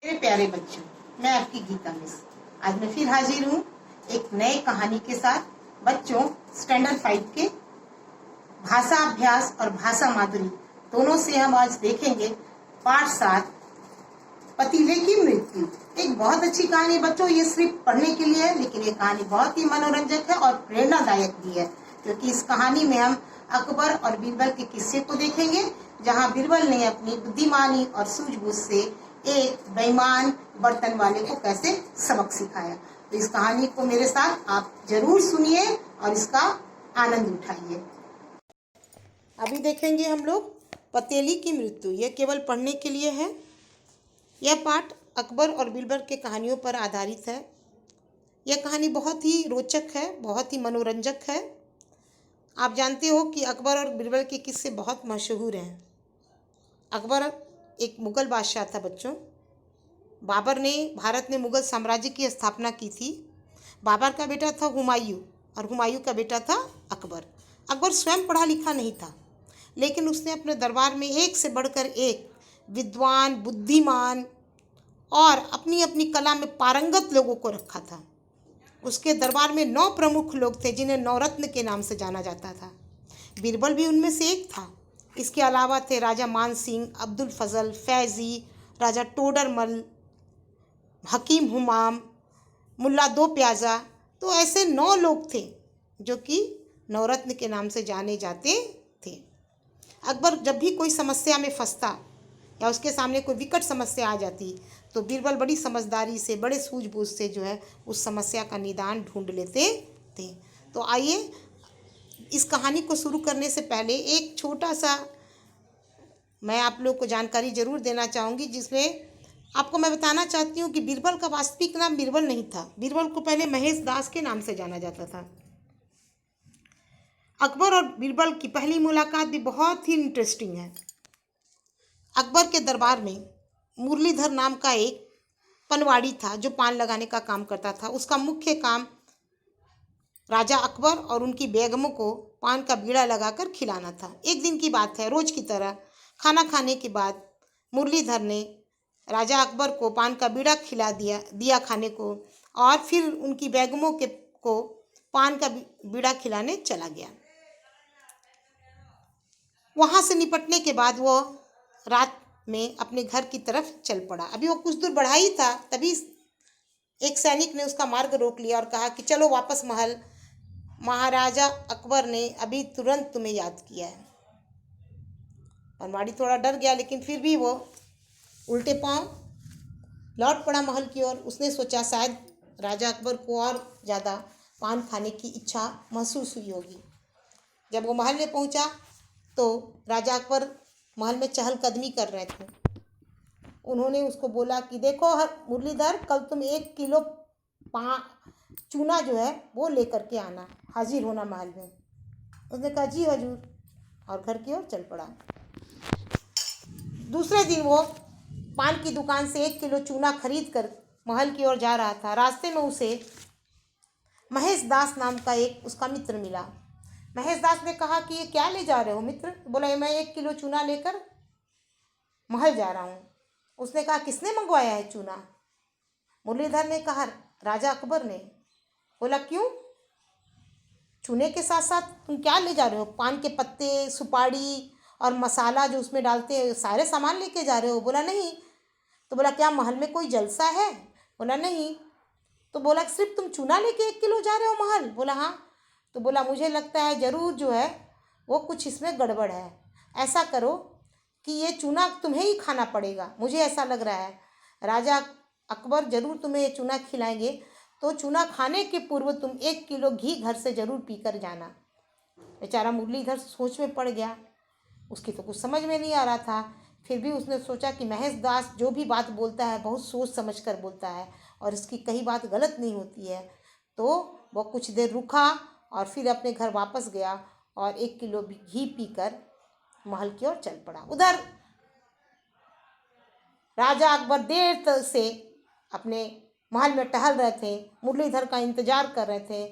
मेरे प्यारे बच्चों, मैं आपकी गीता मिस आज मैं फिर हाजिर हूँ एक नए कहानी के साथ। बच्चों, स्टैंडर्ड 5 के भाषा अभ्यास और भाषा माधुरी दोनों से हम आज देखेंगे पाठ 7, पतीले की मृत्यु। एक बहुत अच्छी कहानी है बच्चों। ये सिर्फ पढ़ने के लिए है, लेकिन ये कहानी बहुत ही मनोरंजक है और प्रेरणादायक भी है, क्योंकि इस कहानी में हम अकबर और बीरबल के किस्से को देखेंगे, जहाँ बीरबल ने अपनी बुद्धिमानी और सूझबूझ से एक बेईमान बर्तन वाले को कैसे सबक सिखाया। तो इस कहानी को मेरे साथ आप जरूर सुनिए और इसका आनंद उठाइए। अभी देखेंगे हम लोग पतीली की मृत्यु। यह केवल पढ़ने के लिए है। यह पाठ अकबर और बीरबल के कहानियों पर आधारित है। यह कहानी बहुत ही रोचक है, बहुत ही मनोरंजक है। आप जानते हो कि अकबर और बीरबल के किस्से बहुत मशहूर हैं। अकबर एक मुग़ल बादशाह था बच्चों। बाबर ने भारत में मुग़ल साम्राज्य की स्थापना की थी। बाबर का बेटा था हुमायूं और हुमायूं का बेटा था अकबर। अकबर स्वयं पढ़ा लिखा नहीं था, लेकिन उसने अपने दरबार में एक से बढ़कर एक विद्वान, बुद्धिमान और अपनी अपनी कला में पारंगत लोगों को रखा था। उसके दरबार में 9 प्रमुख लोग थे, जिन्हें नवरत्न के नाम से जाना जाता था। बीरबल भी उनमें से एक था। इसके अलावा थे राजा मान सिंह, अब्दुल फजल, फैज़ी, राजा टोडरमल, हकीम हुमाम, मुल्ला दो प्याजा। तो ऐसे 9 लोग थे जो कि नवरत्न के नाम से जाने जाते थे। अकबर जब भी कोई समस्या में फंसता या उसके सामने कोई विकट समस्या आ जाती, तो बीरबल बड़ी समझदारी से, बड़े सूझबूझ से जो है उस समस्या का निदान ढूंढ लेते थे। तो आइए, इस कहानी को शुरू करने से पहले एक छोटा सा मैं आप लोग को जानकारी ज़रूर देना चाहूँगी, जिसमें आपको मैं बताना चाहती हूँ कि बीरबल का वास्तविक नाम बीरबल नहीं था। बीरबल को पहले महेश दास के नाम से जाना जाता था। अकबर और बीरबल की पहली मुलाकात भी बहुत ही इंटरेस्टिंग है। अकबर के दरबार में मुरलीधर नाम का एक पनवाड़ी था, जो पान लगाने का काम करता था। उसका मुख्य काम राजा अकबर और उनकी बेगमों को पान का बीड़ा लगाकर खिलाना था। एक दिन की बात है, रोज की तरह खाना खाने के बाद मुरलीधर ने राजा अकबर को पान का बीड़ा खिला दिया खाने को, और फिर उनकी बेगमों को पान का बीड़ा खिलाने चला गया। वहाँ से निपटने के बाद वो रात में अपने घर की तरफ चल पड़ा। अभी वो कुछ दूर बढ़ा ही था, तभी एक सैनिक ने उसका मार्ग रोक लिया और कहा कि चलो वापस महल, महाराजा अकबर ने अभी तुरंत तुम्हें याद किया है। पनवाड़ी थोड़ा डर गया, लेकिन फिर भी वो उल्टे पांव लौट पड़ा महल की ओर। उसने सोचा शायद राजा अकबर को और ज़्यादा पान खाने की इच्छा महसूस हुई होगी। जब वो महल में पहुंचा तो राजा अकबर महल में चहलकदमी कर रहे थे। उन्होंने उसको बोला कि देखो मुरलीधर, कल तुम 1 किलो चूना जो है वो लेकर के आना, हाजिर होना महल में। उसने कहा जी हजूर, और घर की ओर चल पड़ा। दूसरे दिन वो पान की दुकान से 1 किलो चूना खरीद कर महल की ओर जा रहा था। रास्ते में उसे महेश दास नाम का एक उसका मित्र मिला। महेश दास ने कहा कि ये क्या ले जा रहे हो मित्र? बोला मैं 1 किलो चूना लेकर महल जा रहा हूँ। उसने कहा किसने मंगवाया है चूना? मुरलीधर ने कहा राजा अकबर ने। बोला क्यों? चूने के साथ साथ तुम क्या ले जा रहे हो? पान के पत्ते, सुपारी और मसाला जो उसमें डालते हैं, सारे सामान लेके जा रहे हो? बोला नहीं। तो बोला क्या महल में कोई जलसा है? बोला नहीं। तो बोला सिर्फ तुम चूना लेके 1 किलो जा रहे हो महल? बोला हाँ। तो बोला मुझे लगता है ज़रूर जो है वो कुछ इसमें गड़बड़ है। ऐसा करो कि ये चूना तुम्हें ही खाना पड़ेगा, मुझे ऐसा लग रहा है। राजा अकबर ज़रूर तुम्हें ये चूना खिलाएंगे, तो चूना खाने के पूर्व तुम 1 किलो घी घर से ज़रूर पी कर जाना। बेचारा मुरलीधर सोच में पड़ गया। उसकी तो कुछ समझ में नहीं आ रहा था। फिर भी उसने सोचा कि महेश दास जो भी बात बोलता है बहुत सोच समझ कर बोलता है और इसकी कहीं बात गलत नहीं होती है। तो वो कुछ देर रुका और फिर अपने घर वापस गया और 1 किलो घी पीकर महल की ओर चल पड़ा। उधर राजा अकबर देर से अपने महल में टहल रहे थे, मुरलीधर का इंतजार कर रहे थे।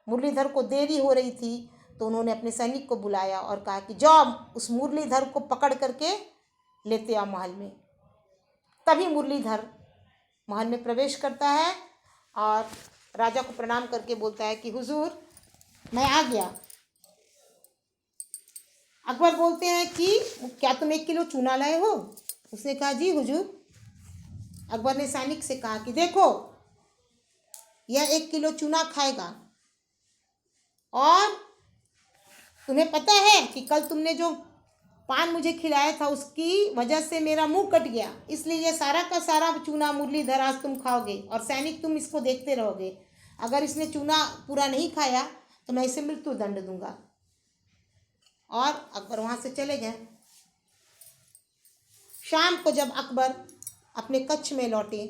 मुरलीधर को देरी हो रही थी, तो उन्होंने अपने सैनिक को बुलाया और कहा कि जाओ उस मुरलीधर को पकड़ करके लेते आओ महल में। तभी मुरलीधर महल में प्रवेश करता है और राजा को प्रणाम करके बोलता है कि हुजूर मैं आ गया। अकबर बोलते हैं कि क्या तुम 1 किलो चूना लाए हो? उसने कहा जी हुजूर। अकबर ने सैनिक से कहा कि देखो यह 1 किलो चूना खाएगा और तुम्हें पता है कि कल तुमने जो पान मुझे खिलाया था उसकी वजह से मेरा मुंह कट गया, इसलिए ये सारा का सारा चूना मुरलीधर आज तुम खाओगे और सैनिक तुम इसको देखते रहोगे। अगर इसने चूना पूरा नहीं खाया तो मैं इसे मृत्यु दंड दूंगा। और अकबर वहां से चले गए। शाम को जब अकबर अपने कक्ष में लौटे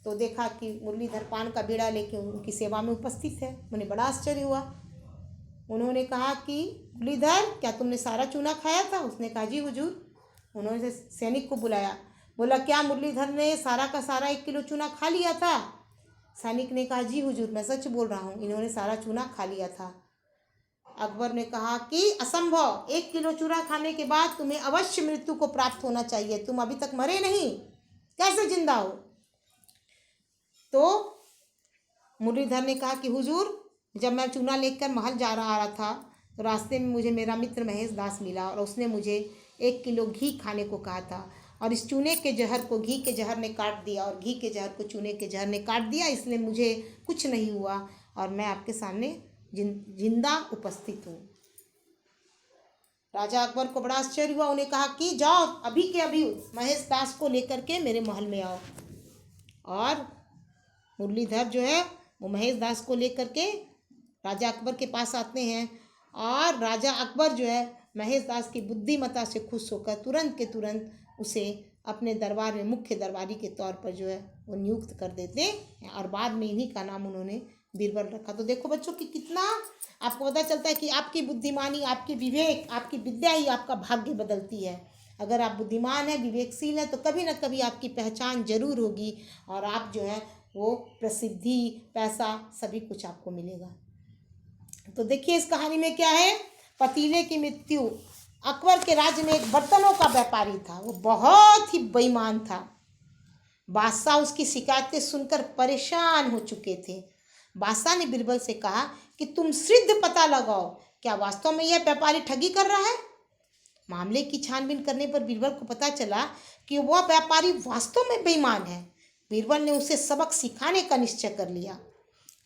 तो देखा कि मुरलीधर पान का बीड़ा लेके उनकी सेवा में उपस्थित है। उन्हें बड़ा आश्चर्य हुआ। उन्होंने कहा कि मुरलीधर क्या तुमने सारा चूना खाया था? उसने कहा जी हुजूर। उन्होंने सैनिक को बुलाया, बोला क्या मुरलीधर ने सारा का सारा 1 किलो चूना खा लिया था? सैनिक ने कहा जी हुजूर मैं सच बोल रहा हूँ, इन्होंने सारा चूना खा लिया था। अकबर ने कहा कि असंभव, 1 किलो चूना खाने के बाद तुम्हें अवश्य मृत्यु को प्राप्त होना चाहिए, तुम अभी तक मरे नहीं, कैसे जिंदा हो? तो मुरलीधर ने कहा कि हुजूर जब मैं चूना लेकर महल जा रहा था तो रास्ते में मुझे मेरा मित्र महेश दास मिला और उसने मुझे 1 किलो घी खाने को कहा था और इस चूने के जहर को घी के जहर ने काट दिया और घी के जहर को चूने के जहर ने काट दिया, इसलिए मुझे कुछ नहीं हुआ और मैं आपके सामने जिंदा उपस्थित हूँ। राजा अकबर को बड़ा आश्चर्य हुआ। उन्हें कहा कि जाओ अभी के अभी महेश दास को लेकर के मेरे महल में आओ। और मुरलीधर जो है वो महेश दास को लेकर के राजा अकबर के पास आते हैं और राजा अकबर जो है महेश दास की बुद्धिमत्ता से खुश होकर तुरंत के तुरंत उसे अपने दरबार में मुख्य दरबारी के तौर पर जो है वो नियुक्त कर देते हैं और बाद में इन्हीं का नाम उन्होंने बीरबल रखा। तो देखो बच्चों कि कितना आपको पता चलता है कि आपकी बुद्धिमानी, आपकी विवेक, आपकी विद्या ही आपका भाग्य बदलती है। अगर आप बुद्धिमान हैं, विवेकशील हैं तो कभी ना कभी आपकी पहचान जरूर होगी और आप जो है वो प्रसिद्धि, पैसा सभी कुछ आपको मिलेगा। तो देखिए इस कहानी में क्या है, पतीले की मृत्यु। अकबर के राज्य में एक बर्तनों का व्यापारी था, वो बहुत ही बेईमान था। बादशाह उसकी शिकायतें सुनकर परेशान हो चुके थे। बादशाह ने बीरबल से कहा कि तुम सिद्ध पता लगाओ, क्या वास्तव में यह व्यापारी ठगी कर रहा है? मामले की छानबीन करने पर बीरबल को पता चला कि वह व्यापारी वास्तव में बेईमान है। बीरबल ने उसे सबक सिखाने का निश्चय कर लिया।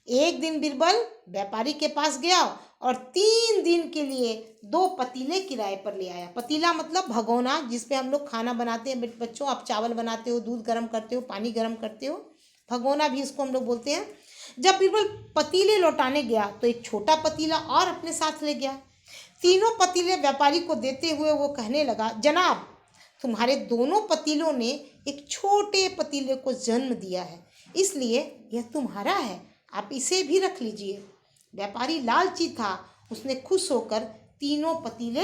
एक दिन बीरबल व्यापारी के पास गया और 3 दिन के लिए 2 पतीले किराए पर ले आया। पतीला मतलब भगोना, जिसपे हम लोग खाना बनाते हैं। बच्चों आप चावल बनाते हो, दूध गर्म करते हो, पानी गर्म करते हो, भगोना भी इसको हम लोग बोलते हैं। जब बीरबल पतीले लौटाने गया तो एक छोटा पतीला और अपने साथ ले गया। तीनों पतीले व्यापारी को देते हुए वो कहने लगा, जनाब तुम्हारे दोनों पतीलों ने एक छोटे पतीले को जन्म दिया है, इसलिए यह तुम्हारा है, आप इसे भी रख लीजिए। व्यापारी लालची था, उसने खुश होकर तीनों पतीले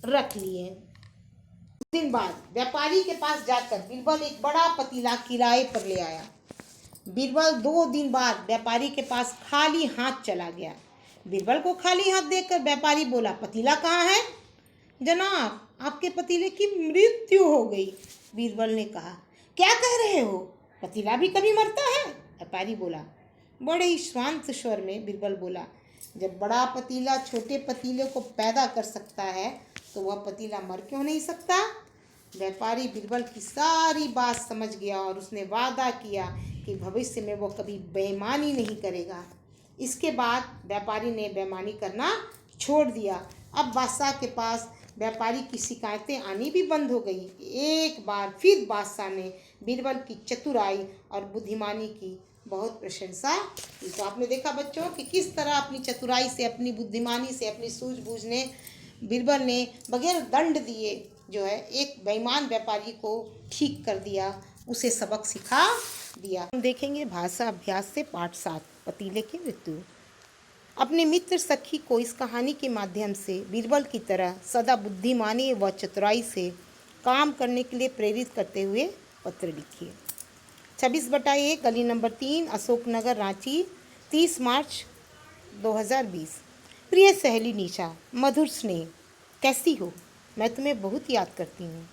रख लिए। कुछ दिन बाद व्यापारी के पास जाकर बीरबल एक बड़ा पतीला किराए पर ले आया। बीरबल 2 दिन बाद व्यापारी के पास खाली हाथ चला गया। बीरबल को खाली हाथ देखकर व्यापारी बोला, पतीला कहाँ है? जनाब आपके पतीले की मृत्यु हो गई। बीरबल ने कहा, क्या कह रहे हो, पतीला भी कभी मरता है? व्यापारी बोला। बड़े ही शांत स्वर में बीरबल बोला, जब बड़ा पतीला छोटे पतीले को पैदा कर सकता है तो वह पतीला मर क्यों नहीं सकता? व्यापारी बीरबल की सारी बात समझ गया और उसने वादा किया कि भविष्य में वो कभी बेईमानी नहीं करेगा। इसके बाद व्यापारी ने बेईमानी करना छोड़ दिया। अब बादशाह के पास व्यापारी की शिकायतें आनी भी बंद हो गई। एक बार फिर बादशाह ने बीरबल की चतुराई और बुद्धिमानी की बहुत प्रशंसा की। तो आपने देखा बच्चों कि किस तरह अपनी चतुराई से, अपनी बुद्धिमानी से, अपनी सूझबूझ ने बीरबल ने बगैर दंड दिए जो है एक बेईमान व्यापारी को ठीक कर दिया, उसे सबक सिखा दिया। हम देखेंगे भाषा अभ्यास से पाठ 7 पतीले की मृत्यु। अपने मित्र सखी को इस कहानी के माध्यम से बीरबल की तरह सदा बुद्धिमानी व चतुराई से काम करने के लिए प्रेरित करते हुए पत्र लिखिए। 26/1 गली नंबर 3 अशोकनगर रांची 30 मार्च 2020। प्रिय सहेली निशा, मधुर स्नेह, कैसी हो? मैं तुम्हें बहुत याद करती हूँ।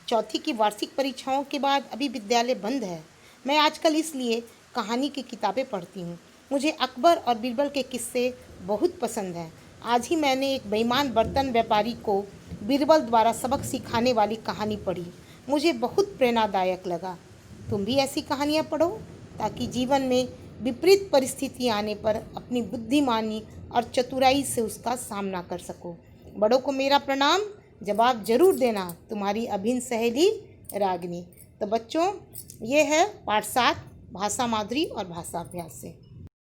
चौथी की वार्षिक परीक्षाओं के बाद अभी विद्यालय बंद है। मैं आजकल इसलिए कहानी की किताबें पढ़ती हूँ। मुझे अकबर और बीरबल के किस्से बहुत पसंद हैं। आज ही मैंने एक बेईमान बर्तन व्यापारी को बीरबल द्वारा सबक सिखाने वाली कहानी पढ़ी। मुझे बहुत प्रेरणादायक लगा। तुम भी ऐसी कहानियाँ पढ़ो ताकि जीवन में विपरीत परिस्थितियाँ आने पर अपनी बुद्धिमानी और चतुराई से उसका सामना कर सको। बड़ों को मेरा प्रणाम। जवाब जरूर देना। तुम्हारी अभिन्न सहेली रागिनी। तो बच्चों, ये है पाठ 7 भाषा माधुरी और भाषा अभ्यास से।